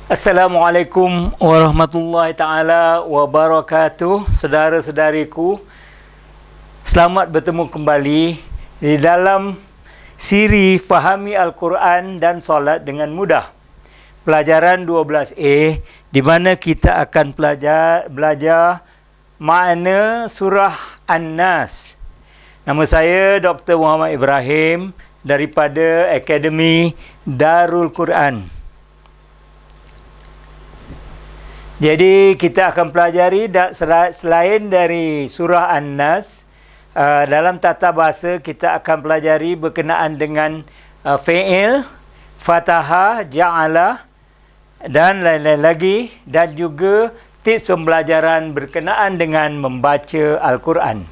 Assalamualaikum warahmatullahi ta'ala wabarakatuh. Saudara-saudariku, selamat bertemu kembali di dalam siri Fahami Al-Quran dan Solat dengan Mudah. Pelajaran 12A, di mana kita akan belajar makna surah An-Nas. Nama saya Dr. Muhammad Ibrahim daripada Akademi Darul Quran. Jadi kita akan pelajari selain dari surah An-Nas, dalam tata bahasa kita akan pelajari berkenaan dengan fi'il, fatahah, ja'ala dan lain-lain lagi, dan juga tips pembelajaran berkenaan dengan membaca Al-Quran.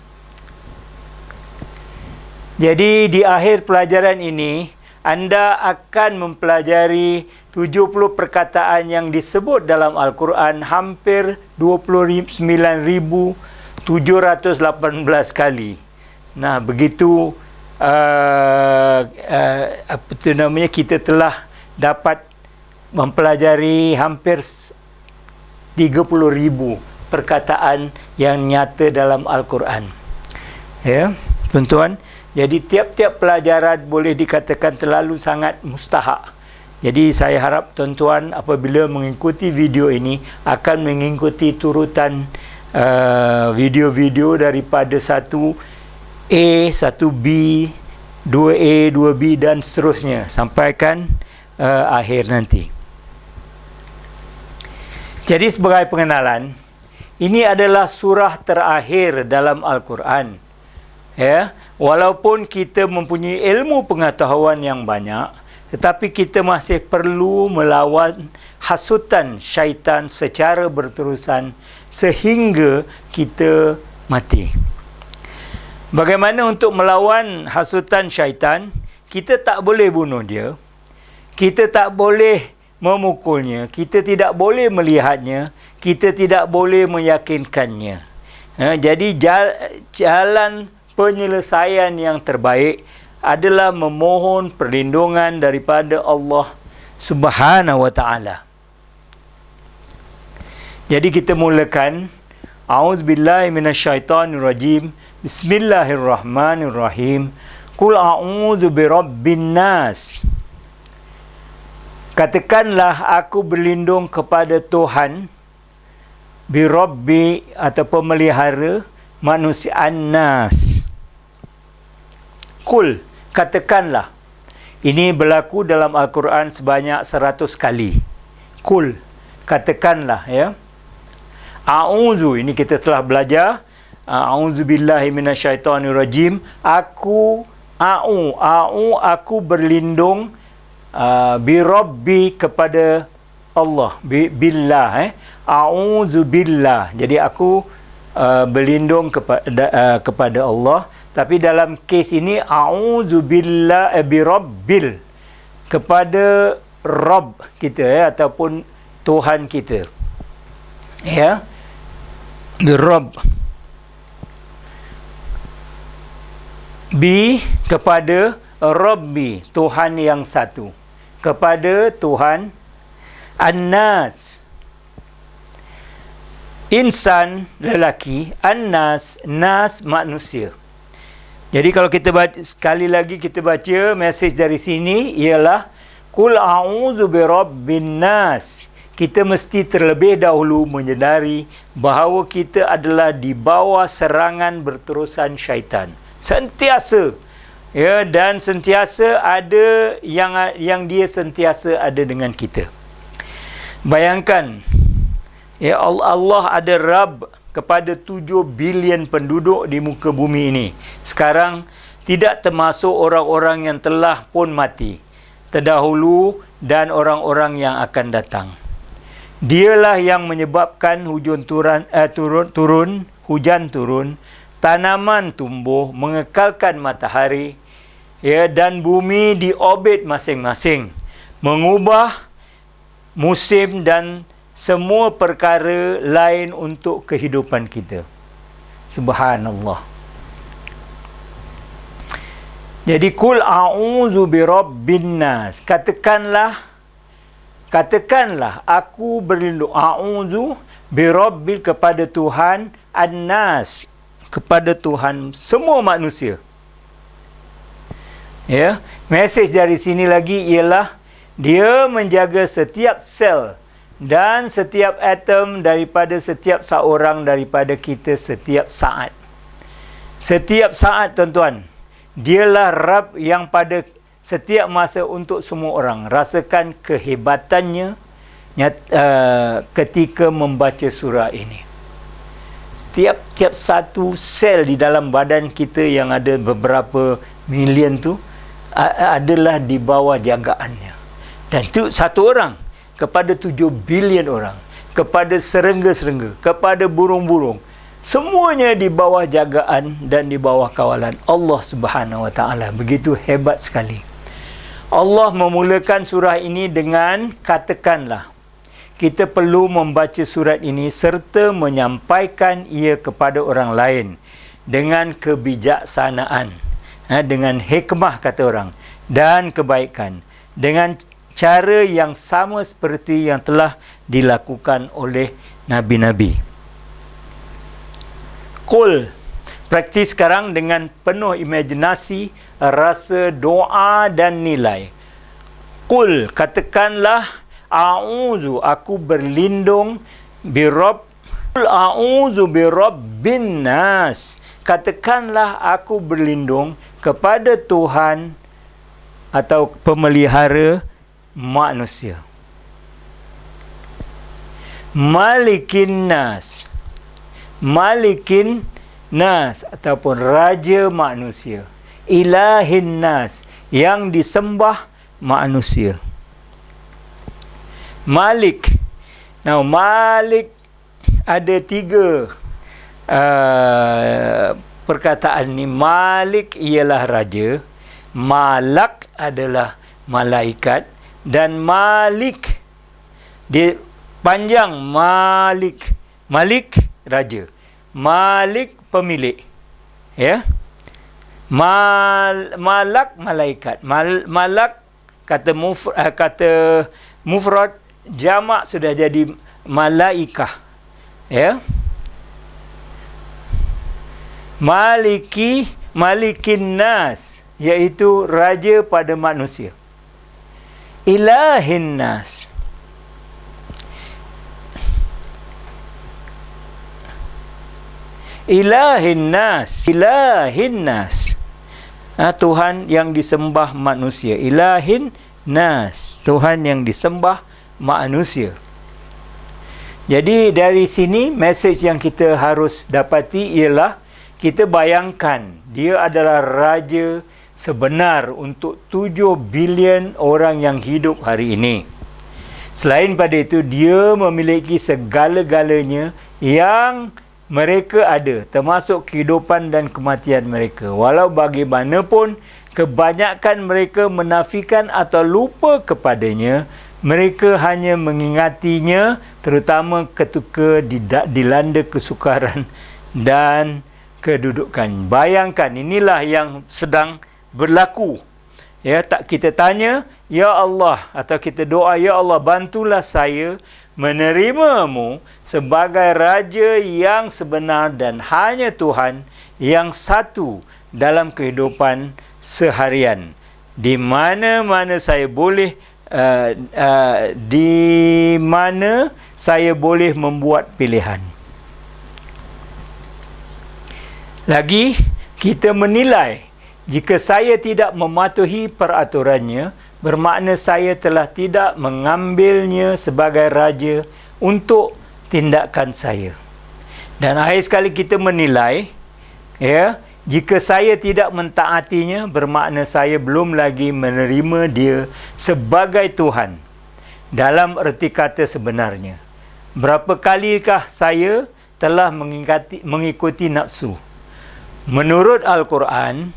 Jadi di akhir pelajaran ini anda akan mempelajari 70 perkataan yang disebut dalam Al-Quran hampir 29,718 kali. Nah, begitu kita telah dapat mempelajari hampir 30,000 perkataan yang nyata dalam Al-Quran. Ya, tuan-tuan. Jadi tiap-tiap pelajaran boleh dikatakan terlalu sangat mustahak. Jadi saya harap tuan-tuan apabila mengikuti video ini akan mengikuti turutan video-video daripada 1A, 1B, 2A, 2B dan seterusnya sampaikan akhir nanti. Jadi sebagai pengenalan, ini adalah surah terakhir dalam Al-Quran. Ya, walaupun kita mempunyai ilmu pengetahuan yang banyak, tetapi kita masih perlu melawan hasutan syaitan secara berterusan sehingga kita mati. Bagaimana untuk melawan hasutan syaitan? Kita tak boleh bunuh dia, kita tak boleh memukulnya, kita tidak boleh melihatnya, kita tidak boleh meyakinkannya. Jadi jalan penyelesaian yang terbaik adalah memohon perlindungan daripada Allah Subhanahu wa ta'ala. Jadi kita mulakan. A'udzubillahi minasyaitonirrajim. Bismillahirrahmanirrahim. Qul a'udzu birabbin nas. Katakanlah aku berlindung kepada Tuhan, birabbi atau pemelihara manusia, An-Nas. Qul, katakanlah. Ini berlaku dalam Al-Quran sebanyak 100 kali. Qul, katakanlah, ya. A'udzu, ini kita telah belajar. A'udzu billahi minasyaitonirrajim. Aku berlindung birabbi kepada Allah. Billah, A'udzu billah. Jadi aku berlindung kepada Allah. Tapi dalam kes ini a'udzubillah birabbil, kepada Rabb kita, ataupun Tuhan kita. Ya. Birabb. Bi kepada Rabbi, Tuhan yang satu. Kepada Tuhan. An-Nas, insan lelaki, An-Nas, Nas manusia. Jadi kalau kita baca, sekali lagi kita baca mesej dari sini ialah Qul a'udzu birabbin nas. Kita mesti terlebih dahulu menyedari bahawa kita adalah di bawah serangan berterusan syaitan. Sentiasa. Ya, dan sentiasa ada yang dia sentiasa ada dengan kita. Bayangkan, ya, Allah ada Rabb kepada 7 bilion penduduk di muka bumi ini. Sekarang tidak termasuk orang-orang yang telah pun mati terdahulu dan orang-orang yang akan datang. Dialah yang menyebabkan hujan turun, tanaman tumbuh, mengekalkan matahari, ya, dan bumi di orbit masing-masing, mengubah musim dan semua perkara lain untuk kehidupan kita. Subhanallah. Jadi Qul a'udzu birabbin nas. Katakanlah katakanlah aku berlindung, a'udzu birabbil, kepada Tuhan an-nas, kepada Tuhan semua manusia. Ya, mesej dari sini lagi ialah dia menjaga setiap sel dan setiap atom daripada setiap seorang daripada kita setiap saat. Setiap saat, tuan-tuan, dialah Rabb yang pada setiap masa untuk semua orang. Rasakan kehebatannya ketika membaca surah ini. Tiap-tiap satu sel di dalam badan kita yang ada beberapa million tu adalah di bawah jagaannya. Dan itu satu orang kepada 7 bilion orang, kepada serangga-serangga, kepada burung-burung. Semuanya di bawah jagaan dan di bawah kawalan Allah Subhanahu Wa Taala. Begitu hebat sekali. Allah memulakan surah ini dengan katakanlah. Kita perlu membaca surat ini serta menyampaikan ia kepada orang lain dengan kebijaksanaan, dengan hikmah kata orang, dan kebaikan, dengan cara yang sama seperti yang telah dilakukan oleh nabi-nabi. Qul, praktis sekarang dengan penuh imajinasi, rasa doa dan nilai. Qul, katakanlah, a'udzu, aku berlindung, Qul a'udzu birabbin nas, katakanlah aku berlindung kepada Tuhan atau pemelihara manusia. Malikin nas, Malikin nas ataupun raja manusia. Ilahin nas, yang disembah manusia. Malik. Now, Malik ada 3 perkataan ni. Malik ialah raja, Malak adalah malaikat, dan Malik dia panjang. Malik raja, Malik pemilik, ya. Malak malaikat, malak kata mufrad, jamak sudah jadi malaikah, ya. Malikin nas, iaitu raja pada manusia. Ilahin nas, Ilahin nas, Tuhan yang disembah manusia. Ilahin nas, Tuhan yang disembah manusia. Jadi dari sini mesej yang kita harus dapati ialah kita bayangkan dia adalah raja sebenar untuk 7 bilion orang yang hidup hari ini. Selain pada itu, dia memiliki segala-galanya yang mereka ada, termasuk kehidupan dan kematian mereka. Walau bagaimanapun, kebanyakan mereka menafikan atau lupa kepadanya, mereka hanya mengingatinya, terutama ketika dilanda kesukaran dan kedudukan. Bayangkan, inilah yang sedang berlaku. Ya, tak kita tanya, ya Allah, atau kita doa, ya Allah, bantulah saya menerimamu sebagai raja yang sebenar dan hanya Tuhan yang satu dalam kehidupan seharian. Di mana-mana saya boleh di mana saya boleh membuat pilihan. Lagi, kita menilai jika saya tidak mematuhi peraturannya, bermakna saya telah tidak mengambilnya sebagai raja untuk tindakan saya. Dan akhir sekali kita menilai, ya, jika saya tidak mentaatinya, bermakna saya belum lagi menerima dia sebagai Tuhan dalam erti kata sebenarnya. Berapa kalikah saya telah mengikuti nafsu? Menurut Al-Quran,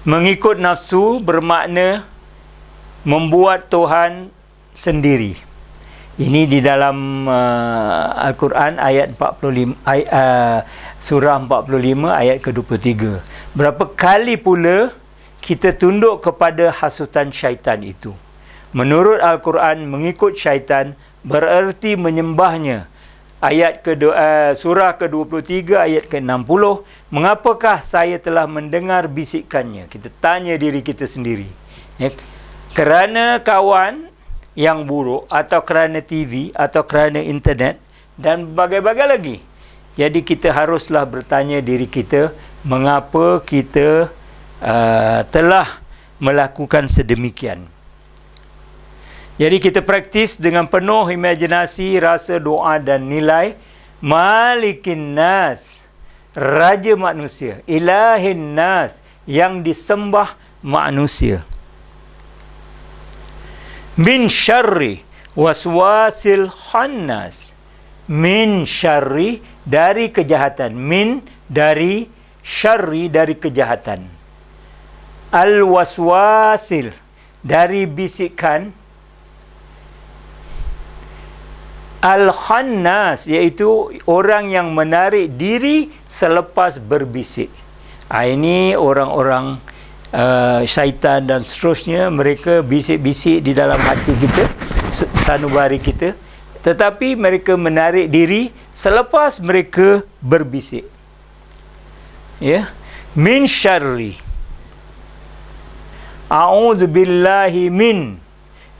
mengikut nafsu bermakna membuat Tuhan sendiri. Ini di dalam Al-Quran ayat 45, surah 45 ayat ke-23. Berapa kali pula kita tunduk kepada hasutan syaitan itu? Menurut Al-Quran, mengikut syaitan bererti menyembahnya. Surah ke-23 ayat ke-60. Mengapakah saya telah mendengar bisikannya? Kita tanya diri kita sendiri. Ya, kerana kawan yang buruk, atau kerana TV, atau kerana internet, dan bagai-bagai lagi. Jadi kita haruslah bertanya diri kita, mengapa kita telah melakukan sedemikian. Jadi kita praktis dengan penuh imajinasi, rasa, doa dan nilai. Malikin Nas, Raja manusia. Ilahin Nas, yang disembah manusia. Min syarri waswasil khannas. Min syarri, dari kejahatan. Min, dari, syarri, dari kejahatan. Al-waswasil, dari bisikan. Al-khannas, iaitu orang yang menarik diri selepas berbisik. Ini orang-orang syaitan dan seterusnya. Mereka bisik-bisik di dalam hati kita, sanubari kita, tetapi mereka menarik diri selepas mereka berbisik. Ya, min syarri, a'udzubillahi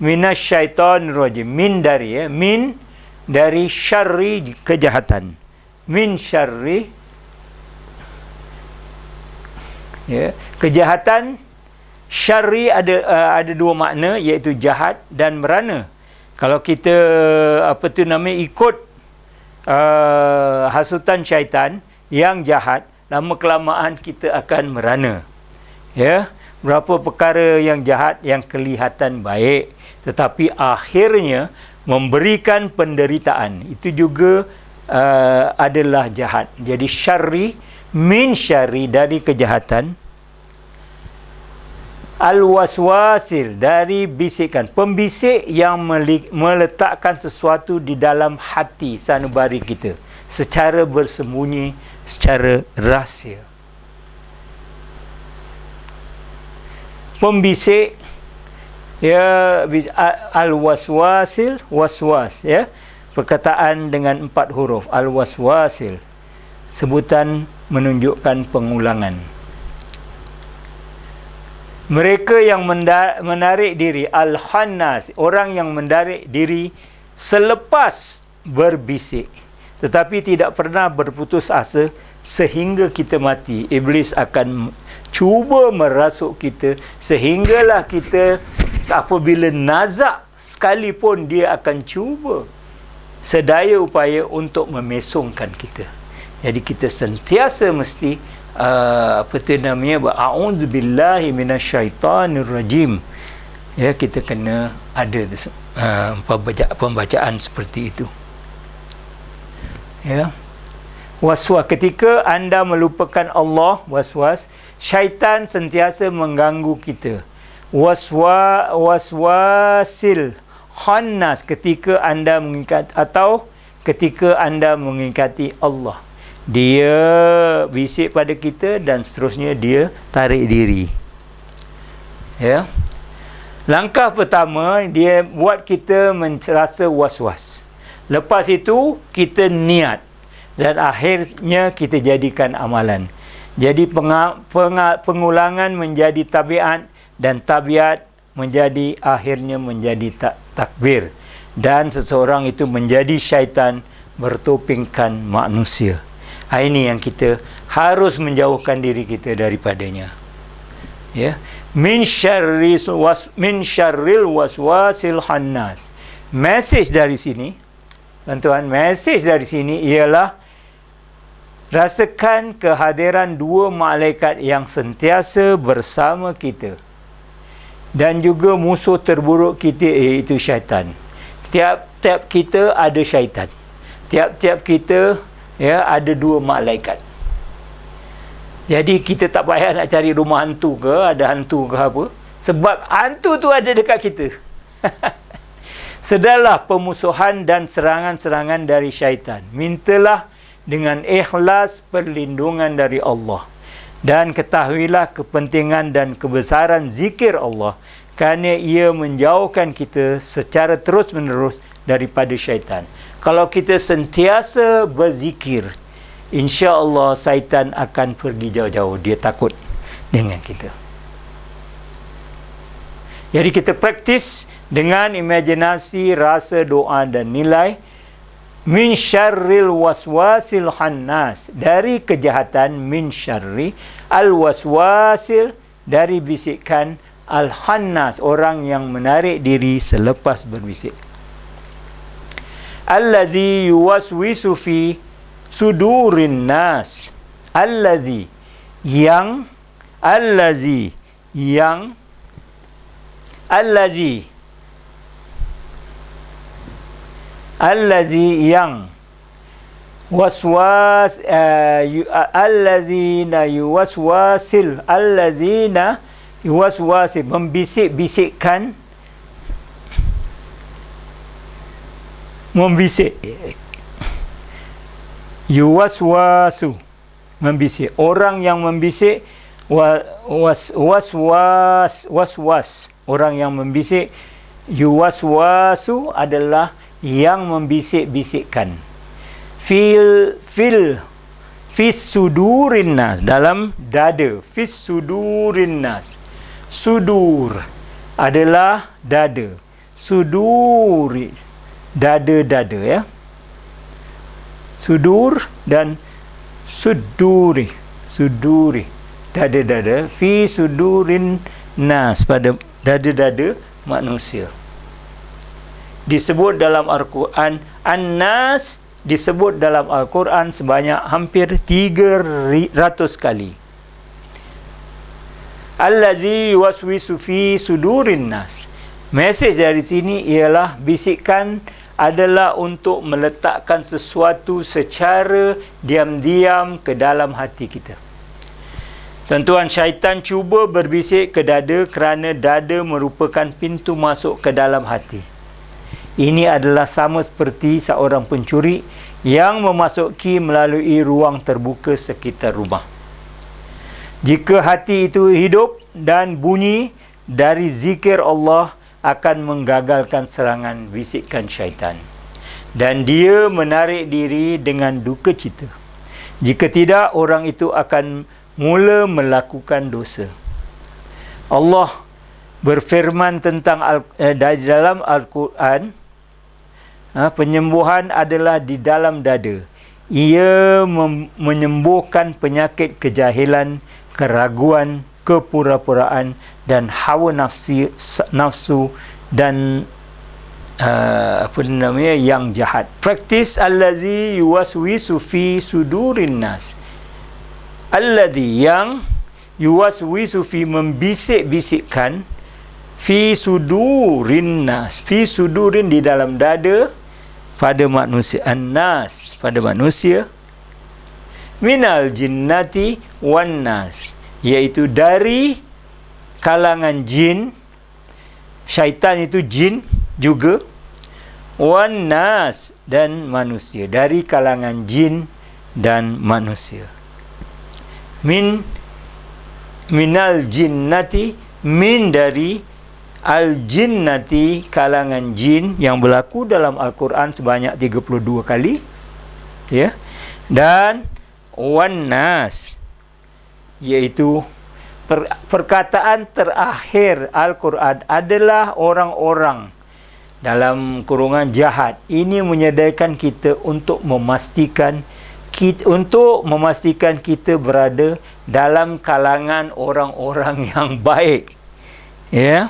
minasyaitonir rajim. Min, dari, ya, min, dari, syarri, kejahatan. Min syarri, ya, kejahatan. Syarri ada dua makna, iaitu jahat dan merana. Kalau kita ikut hasutan syaitan yang jahat, lama kelamaan kita akan merana. Ya, berapa perkara yang jahat yang kelihatan baik, tetapi akhirnya memberikan penderitaan, itu juga adalah jahat. Jadi syarri, min syarri, dari kejahatan. Al-waswasil, dari bisikan, pembisik yang meletakkan sesuatu di dalam hati sanubari kita secara bersembunyi, secara rahsia. Pembisik, ya, al-waswasil, waswas, ya, perkataan dengan 4 huruf, al-waswasil, sebutan menunjukkan pengulangan. Mereka yang menarik diri, al-khannas, orang yang menarik diri selepas berbisik, tetapi tidak pernah berputus asa sehingga kita mati. Iblis akan cuba merasuk kita sehinggalah kita, apabila nazak sekalipun, dia akan cuba sedaya upaya untuk memesongkan kita. Jadi kita sentiasa mesti a'udzubillahi minasyaitonir rajim. Ya, kita kena ada pembacaan seperti itu. Ya. Waswas, ketika anda melupakan Allah, waswas, syaitan sentiasa mengganggu kita. Waswasil khannas, ketika anda mengikat, atau ketika anda mengingati Allah, dia bisik pada kita dan seterusnya dia tarik diri. Ya. Langkah pertama, dia buat kita merasa was-was. Lepas itu kita niat, dan akhirnya kita jadikan amalan. Jadi pengulangan menjadi tabiat, dan tabiat akhirnya menjadi takbir, dan seseorang itu menjadi syaitan bertopengkan manusia. Ini yang kita harus menjauhkan diri kita daripadanya. Ya, min syarril waswasil khannas. Mesej dari sini, tuan-tuan, mesej dari sini ialah rasakan kehadiran dua malaikat yang sentiasa bersama kita, dan juga musuh terburuk kita, iaitu syaitan. Tiap-tiap kita ada syaitan. Tiap-tiap kita, ya, ada dua malaikat. Jadi kita tak payah nak cari rumah hantu ke, ada hantu ke apa, sebab hantu tu ada dekat kita. Sedarlah pemusuhan dan serangan-serangan dari syaitan. Mintalah dengan ikhlas perlindungan dari Allah, dan ketahuilah kepentingan dan kebesaran zikir Allah, kerana ia menjauhkan kita secara terus-menerus daripada syaitan. Kalau kita sentiasa berzikir, insya-Allah syaitan akan pergi jauh-jauh. Dia takut dengan kita. Jadi kita praktis dengan imajinasi, rasa, doa dan nilai. Min syarril waswasil khannas, dari kejahatan, min syarri al waswasil, dari bisikan, al khannas, orang yang menarik diri selepas berbisik. Allazi yuwaswisu fi sudurin nas, allazi yang waswas allazina yuwaswasil, membisik-bisikkan, yuwaswasu, membisik, orang yang membisik, waswas, orang yang membisik, yuwaswasu adalah yang membisik-bisikkan. Fis sudurin nas, dalam dada. Fis sudurin nas, sudur adalah dada, suduri dada-dada, ya. Sudur dan suduri dada-dada. Fi sudurin nas, pada dada-dada manusia. Disebut dalam Al-Quran, An-Nas disebut dalam Al-Quran sebanyak hampir 300 kali. Allazi waswisu fi sudurin nas. Mesej dari sini ialah bisikan adalah untuk meletakkan sesuatu secara diam-diam ke dalam hati kita. Tuan-tuan, syaitan cuba berbisik ke dada kerana dada merupakan pintu masuk ke dalam hati. Ini adalah sama seperti seorang pencuri yang memasuki melalui ruang terbuka sekitar rumah. Jika hati itu hidup dan bunyi dari zikir Allah, akan menggagalkan serangan bisikan syaitan. Dan dia menarik diri dengan duka cita. Jika tidak, orang itu akan mula melakukan dosa. Allah berfirman tentang dalam Al-Quran, penyembuhan adalah di dalam dada. Ia menyembuhkan penyakit kejahilan, keraguan, kepura-puraan dan hawa nafsu dan yang jahat. Praktis allazi yuwaswisu fi sudurin nas. Allazi yang yuwaswisu fi, membisik-bisikkan, fi sudurin nas, fi sudurin di dalam dada, pada manusia, an-nas pada manusia, minal jinnati wan nas, iaitu dari kalangan jin. Syaitan itu jin juga. Wan nas, dan manusia, dari kalangan jin dan manusia. Minal jinnati, min dari al-jinnati, kalangan jin, yang berlaku dalam Al-Quran sebanyak 32 kali, ya. Dan wan nas, iaitu perkataan terakhir Al-Quran adalah orang-orang dalam kurungan jahat. Ini menyadarkan kita untuk memastikan kita berada dalam kalangan orang-orang yang baik, ya.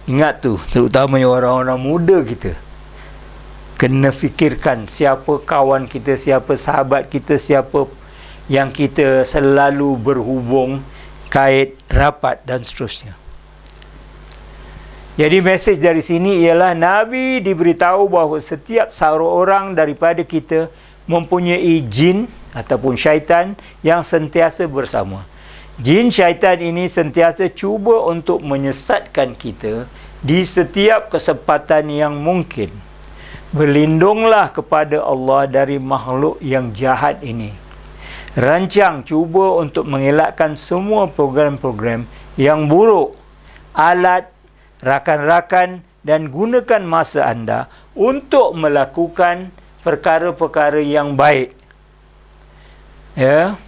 Ingat tu, terutama orang-orang muda kita. Kena fikirkan siapa kawan kita, siapa sahabat kita, siapa yang kita selalu berhubung, kait, rapat dan seterusnya. Jadi mesej dari sini ialah Nabi diberitahu bahawa setiap seorang daripada kita mempunyai jin ataupun syaitan yang sentiasa bersama. Jin syaitan ini sentiasa cuba untuk menyesatkan kita di setiap kesempatan yang mungkin. Berlindunglah kepada Allah dari makhluk yang jahat ini. Rancang cuba untuk mengelakkan semua program-program yang buruk, alat rakan-rakan dan gunakan masa anda untuk melakukan perkara-perkara yang baik. Ya.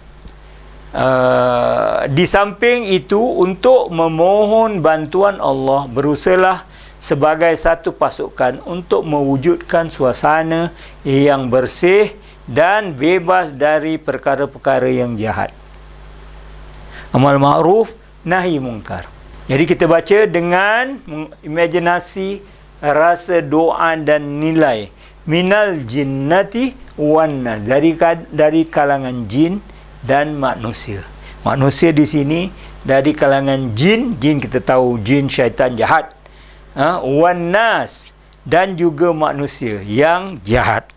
Di samping itu, untuk memohon bantuan Allah, berusahalah sebagai satu pasukan untuk mewujudkan suasana yang bersih dan bebas dari perkara-perkara yang jahat. Amal ma'ruf, nahi mungkar. Jadi kita baca dengan imajinasi, rasa doa dan nilai. Minal jinnati wan nas, dari kalangan jin dan manusia. Manusia di sini dari kalangan jin. Jin kita tahu jin syaitan jahat. Wan nas, dan juga manusia yang jahat.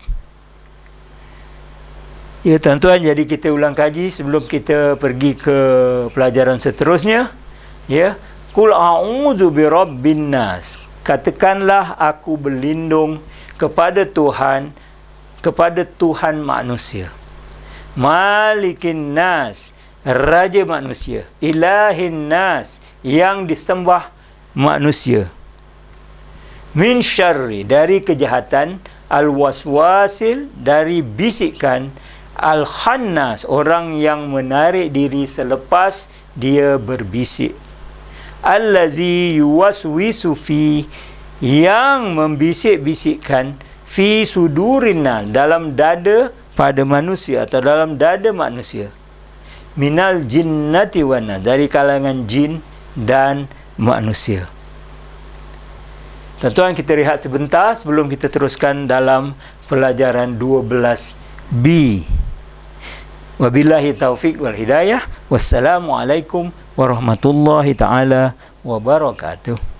Ya tuan-tuan, jadi kita ulang kaji sebelum kita pergi ke pelajaran seterusnya. Ya, Qul a'udzu birabbin nas. Katakanlah aku berlindung kepada Tuhan manusia. Malikin nas, raja manusia. Ilahin nas, yang disembah manusia. Min syarri, dari kejahatan. Al-waswasil, dari bisikan. Al-khannas, orang yang menarik diri selepas dia berbisik. Allazi yuwaswisu fi, yang membisik-bisikkan, fi sudurina, dalam dada pada manusia atau dalam dada manusia. Minal jinnati wana, dari kalangan jin dan manusia. Tuan-tuan, kita rehat sebentar sebelum kita teruskan dalam pelajaran 12B. Wabillahi taufiq wal hidayah. Wassalamualaikum warahmatullahi taala wabarakatuh.